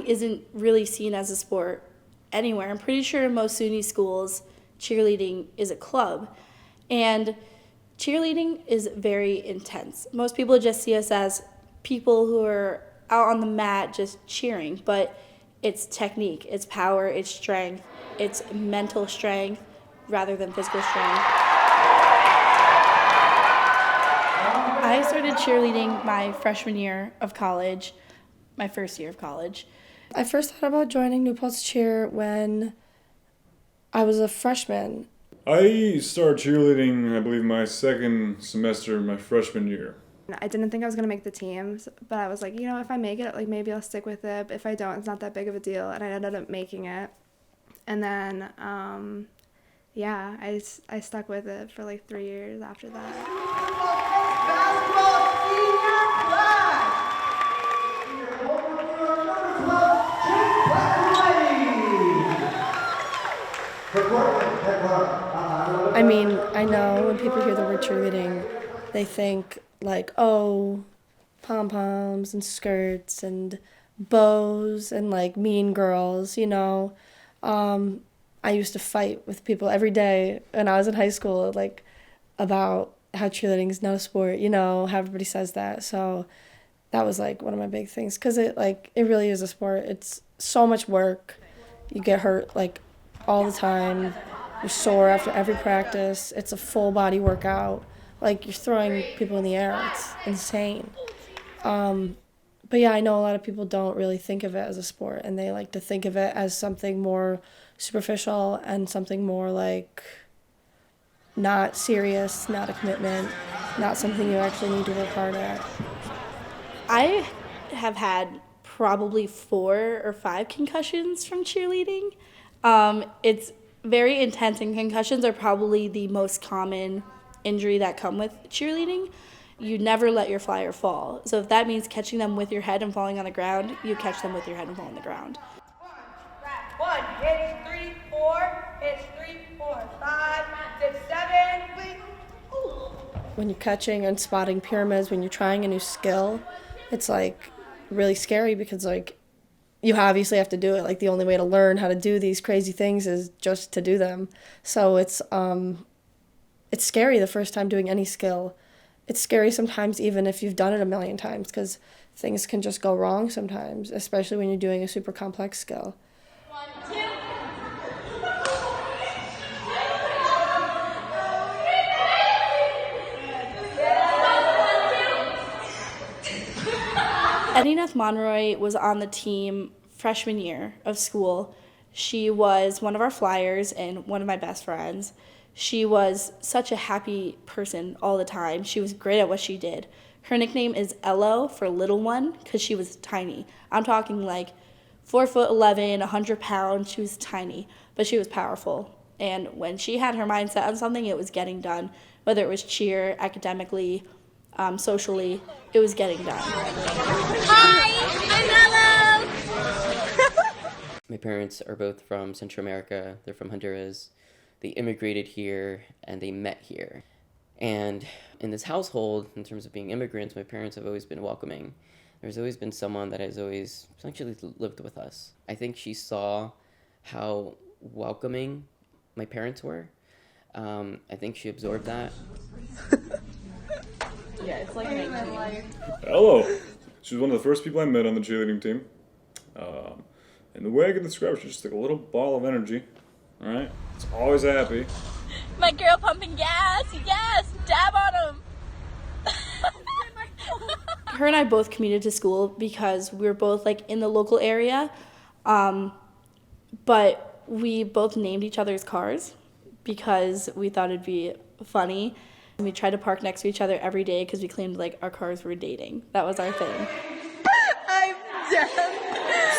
cheerleading isn't really seen as a sport anywhere. I'm pretty sure in most SUNY schools, cheerleading is a club. And cheerleading is very intense. Most people just see us as people who are out on the mat just cheering, but it's technique, it's power, it's strength, it's mental strength rather than physical strength. I started cheerleading my freshman year of college, my first year of college. I first thought about joining New Paltz Cheer when I was a freshman. I started cheerleading, I believe, my second semester, my freshman year. I didn't think I was going to make the teams, but I was like, if I make it, like maybe I'll stick with it. If I don't, it's not that big of a deal. And I ended up making it. And then, I stuck with it for like 3 years after that. I mean, I know when people hear the word cheerleading, they think like, oh, pom-poms and skirts and bows and like mean girls, I used to fight with people every day when I was in high school, like about how cheerleading is not a sport, how everybody says that. So that was like one of my big things because it really is a sport. It's so much work. You get hurt like all the time. You're sore after every practice. It's a full body workout. Like you're throwing people in the air. It's insane. But yeah, I know a lot of people don't really think of it as a sport, and they like to think of it as something more superficial and something more like not serious, not a commitment, not something you actually need to work hard at. I have had probably 4 or 5 concussions from cheerleading. It's very intense, and concussions are probably the most common injury that come with cheerleading. You never let your flyer fall. So if that means catching them with your head and falling on the ground, you catch them with your head and fall on the ground. 1, hits 3, 4, hits 3, 4, 5, 6, 7, please. When you're catching and spotting pyramids, when you're trying a new skill, it's like really scary because like you obviously have to do it. Like the only way to learn how to do these crazy things is just to do them. So it's scary the first time doing any skill. It's scary sometimes even if you've done it a million times because things can just go wrong sometimes, especially when you're doing a super complex skill. 1, 2. Edineth Monroy was on the team freshman year of school. She was one of our flyers and one of my best friends. She was such a happy person all the time. She was great at what she did. Her nickname is Ello for little one because she was tiny. I'm talking like 4'11", 100 pounds. She was tiny, but she was powerful. And when she had her mindset on something, it was getting done. Whether it was cheer, academically, socially, it was getting done. Hi, I'm Ello. My parents are both from Central America. They're from Honduras. They immigrated here and they met here. And in this household, in terms of being immigrants, my parents have always been welcoming. There's always been someone that has always essentially lived with us. I think she saw how welcoming my parents were. I think she absorbed that. Yeah, it's like 19. Hello. She was one of the first people I met on the cheerleading team. And the way I can describe her, she's just like a little ball of energy. All right? It's always happy. My girl pumping gas. Yes, dab on him. Her and I both commuted to school because we were both like in the local area, but we both named each other's cars because we thought it'd be funny. We tried to park next to each other every day because we claimed like our cars were dating. That was our thing. I'm dead.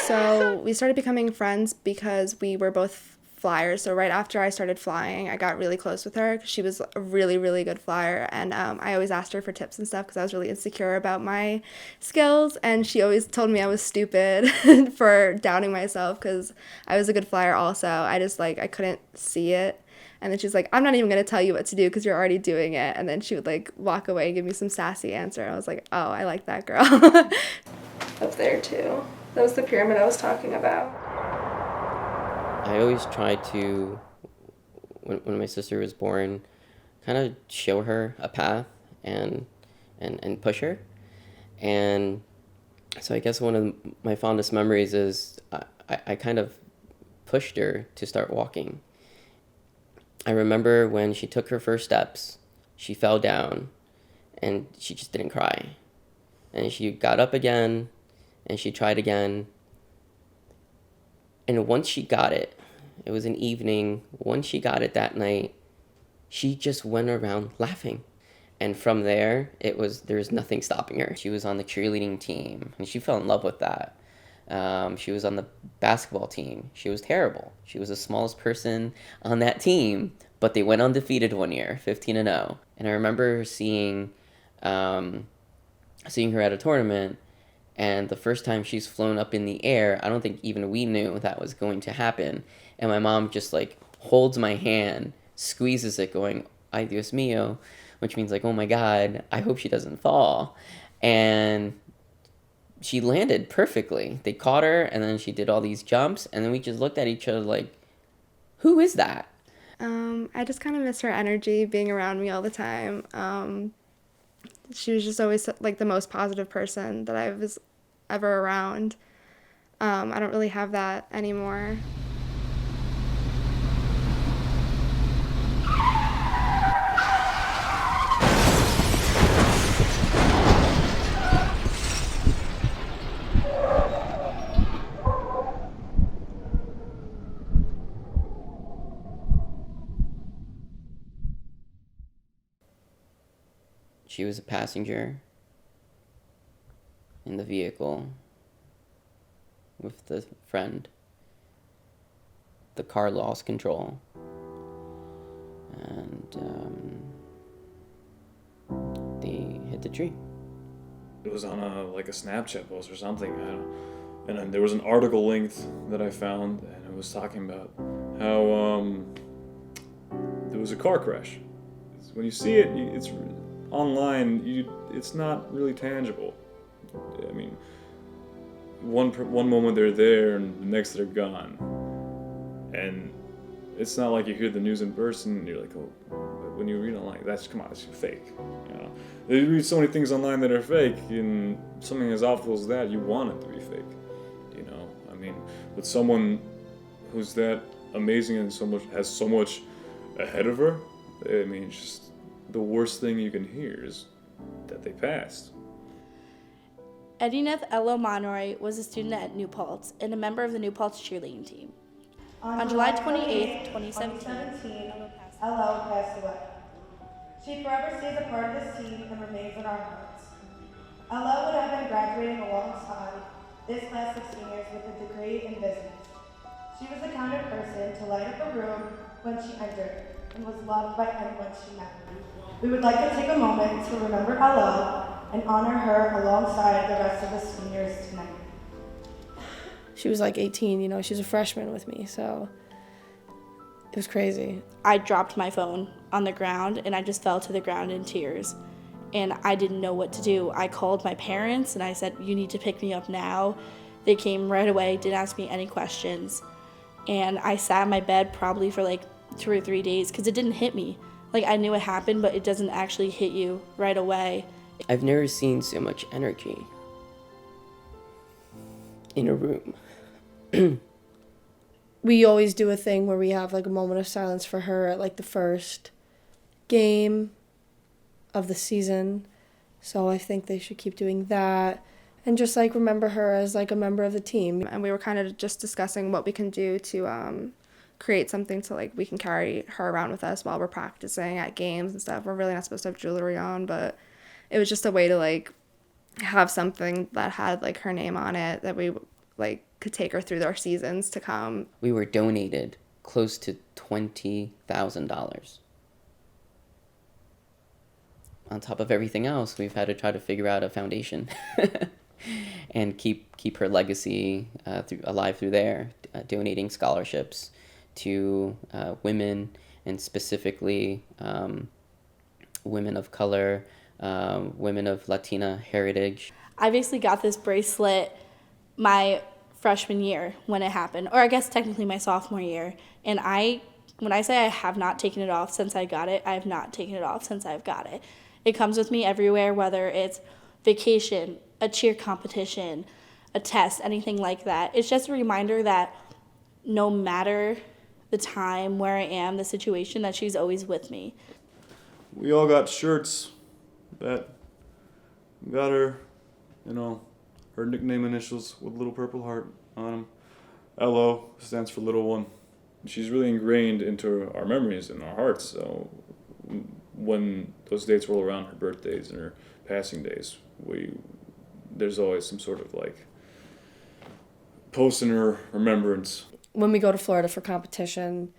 So we started becoming friends because we were both flyers. So right after I started flying, I got really close with her because she was a really, really good flyer. And I always asked her for tips and stuff because I was really insecure about my skills. And she always told me I was stupid for doubting myself because I was a good flyer also. I couldn't see it. And then she's like, I'm not even going to tell you what to do because you're already doing it. And then she would like walk away and give me some sassy answer. I was like, oh, I like that girl. Up there too. That was the pyramid I was talking about. I always tried to, when my sister was born, kind of show her a path and push her. And so I guess one of my fondest memories is I kind of pushed her to start walking. I remember when she took her first steps, she fell down and she just didn't cry. And she got up again and she tried again. And once she got it, it was an evening, once she got it that night, she just went around laughing. And from there, there was nothing stopping her. She was on the cheerleading team, and she fell in love with that. She was on the basketball team. She was terrible. She was the smallest person on that team, but they went undefeated one year, 15-0. And I remember seeing her at a tournament, and the first time she's flown up in the air, I don't think even we knew that was going to happen. And my mom just like holds my hand, squeezes it, going, "Ay Dios mío," which means like, "Oh my God, I hope she doesn't fall." And she landed perfectly. They caught her, and then she did all these jumps, and then we just looked at each other like, who is that? I just kind of miss her energy, being around me all the time. She was just always like the most positive person that I was ever around. I don't really have that anymore. She was a passenger in the vehicle with the friend. The car lost control, and they hit the tree. It was on a Snapchat post or something. And then there was an article linked that I found, and it was talking about how there was a car crash. When you see it, it's online. It's not really tangible. I mean, one moment they're there, and the next they're gone. And it's not like you hear the news in person and you're like, oh, but when you read online, that's fake. You know, you read so many things online that are fake, and something as awful as that, you want it to be fake. You know, I mean, with someone who's that amazing and has so much ahead of her, I mean, it's just the worst thing you can hear is that they passed. Edineth Ella Monroy was a student at New Paltz and a member of the New Paltz cheerleading team. On July 28, 2017, Ella passed away. She forever stays a part of this team and remains in our hearts. Ella would have been graduating alongside this class of seniors with a degree in business. She was the kind of person to light up a room when she entered and was loved by anyone she met. We would like to take a moment to remember Ella and honor her alongside the rest of the seniors tonight. She was like 18, you know, she was a freshman with me, so it was crazy. I dropped my phone on the ground and I just fell to the ground in tears. And I didn't know what to do. I called my parents and I said, "You need to pick me up now." They came right away, didn't ask me any questions. And I sat in my bed probably for like 2 or 3 days because it didn't hit me. Like, I knew it happened, but it doesn't actually hit you right away. I've never seen so much energy in a room. We always do a thing where we have like a moment of silence for her at like the first game of the season. So I think they should keep doing that and just like remember her as like a member of the team. And we were kind of just discussing what we can do to create something to like we can carry her around with us while we're practicing at games and stuff. We're really not supposed to have jewelry on, but it was just a way to like have something that had like her name on it that we like could take her through our seasons to come. We were donated close to $20,000. On top of everything else, we've had to try to figure out a foundation and keep her legacy alive through there, donating scholarships to women, and specifically women of color, women of Latina heritage. I basically got this bracelet my freshman year when it happened, or I guess technically my sophomore year. And when I say I have not taken it off since I got it, I have not taken it off since I've got it. It comes with me everywhere, whether it's vacation, a cheer competition, a test, anything like that. It's just a reminder that no matter the time, where I am, the situation, that she's always with me. We all got shirts that got her, her nickname initials with a little purple heart on them. LO stands for little one. She's really ingrained into our memories and our hearts. So when those dates roll around, her birthdays and her passing days, there's always some sort of post in her remembrance. When we go to Florida for competition,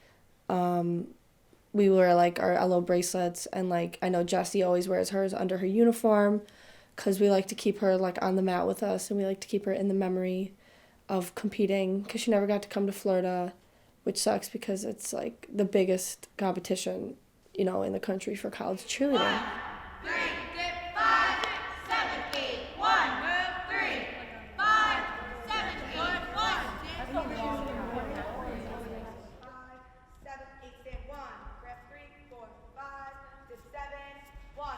we wear our LO bracelets, and I know Jessie always wears hers under her uniform, because we like to keep her on the mat with us, and we like to keep her in the memory of competing, because she never got to come to Florida, which sucks because it's the biggest competition, in the country for college cheerleading. 1, 3, dip, 5, 6, 7, 8, 1, move, 3, 5, 7, 8, 1. 7, 8, stand 1, grab 3, 4, 5, dip 7, 1.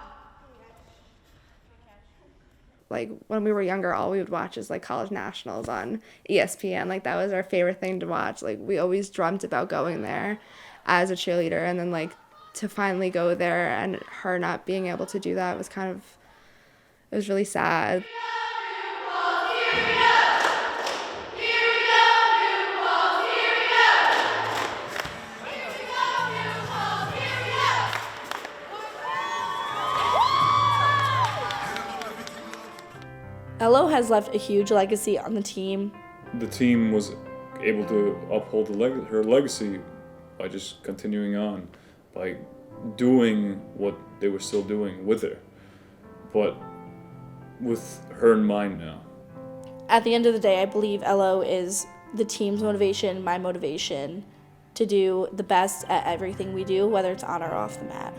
When we were younger, all we would watch is college nationals on ESPN. That was our favorite thing to watch. We always dreamt about going there as a cheerleader, and then to finally go there and her not being able to do that was it was really sad. LO has left a huge legacy on the team. The team was able to uphold her legacy by just continuing on, by doing what they were still doing with her, but with her in mind now. At the end of the day, I believe LO is the team's motivation, my motivation, to do the best at everything we do, whether it's on or off the mat.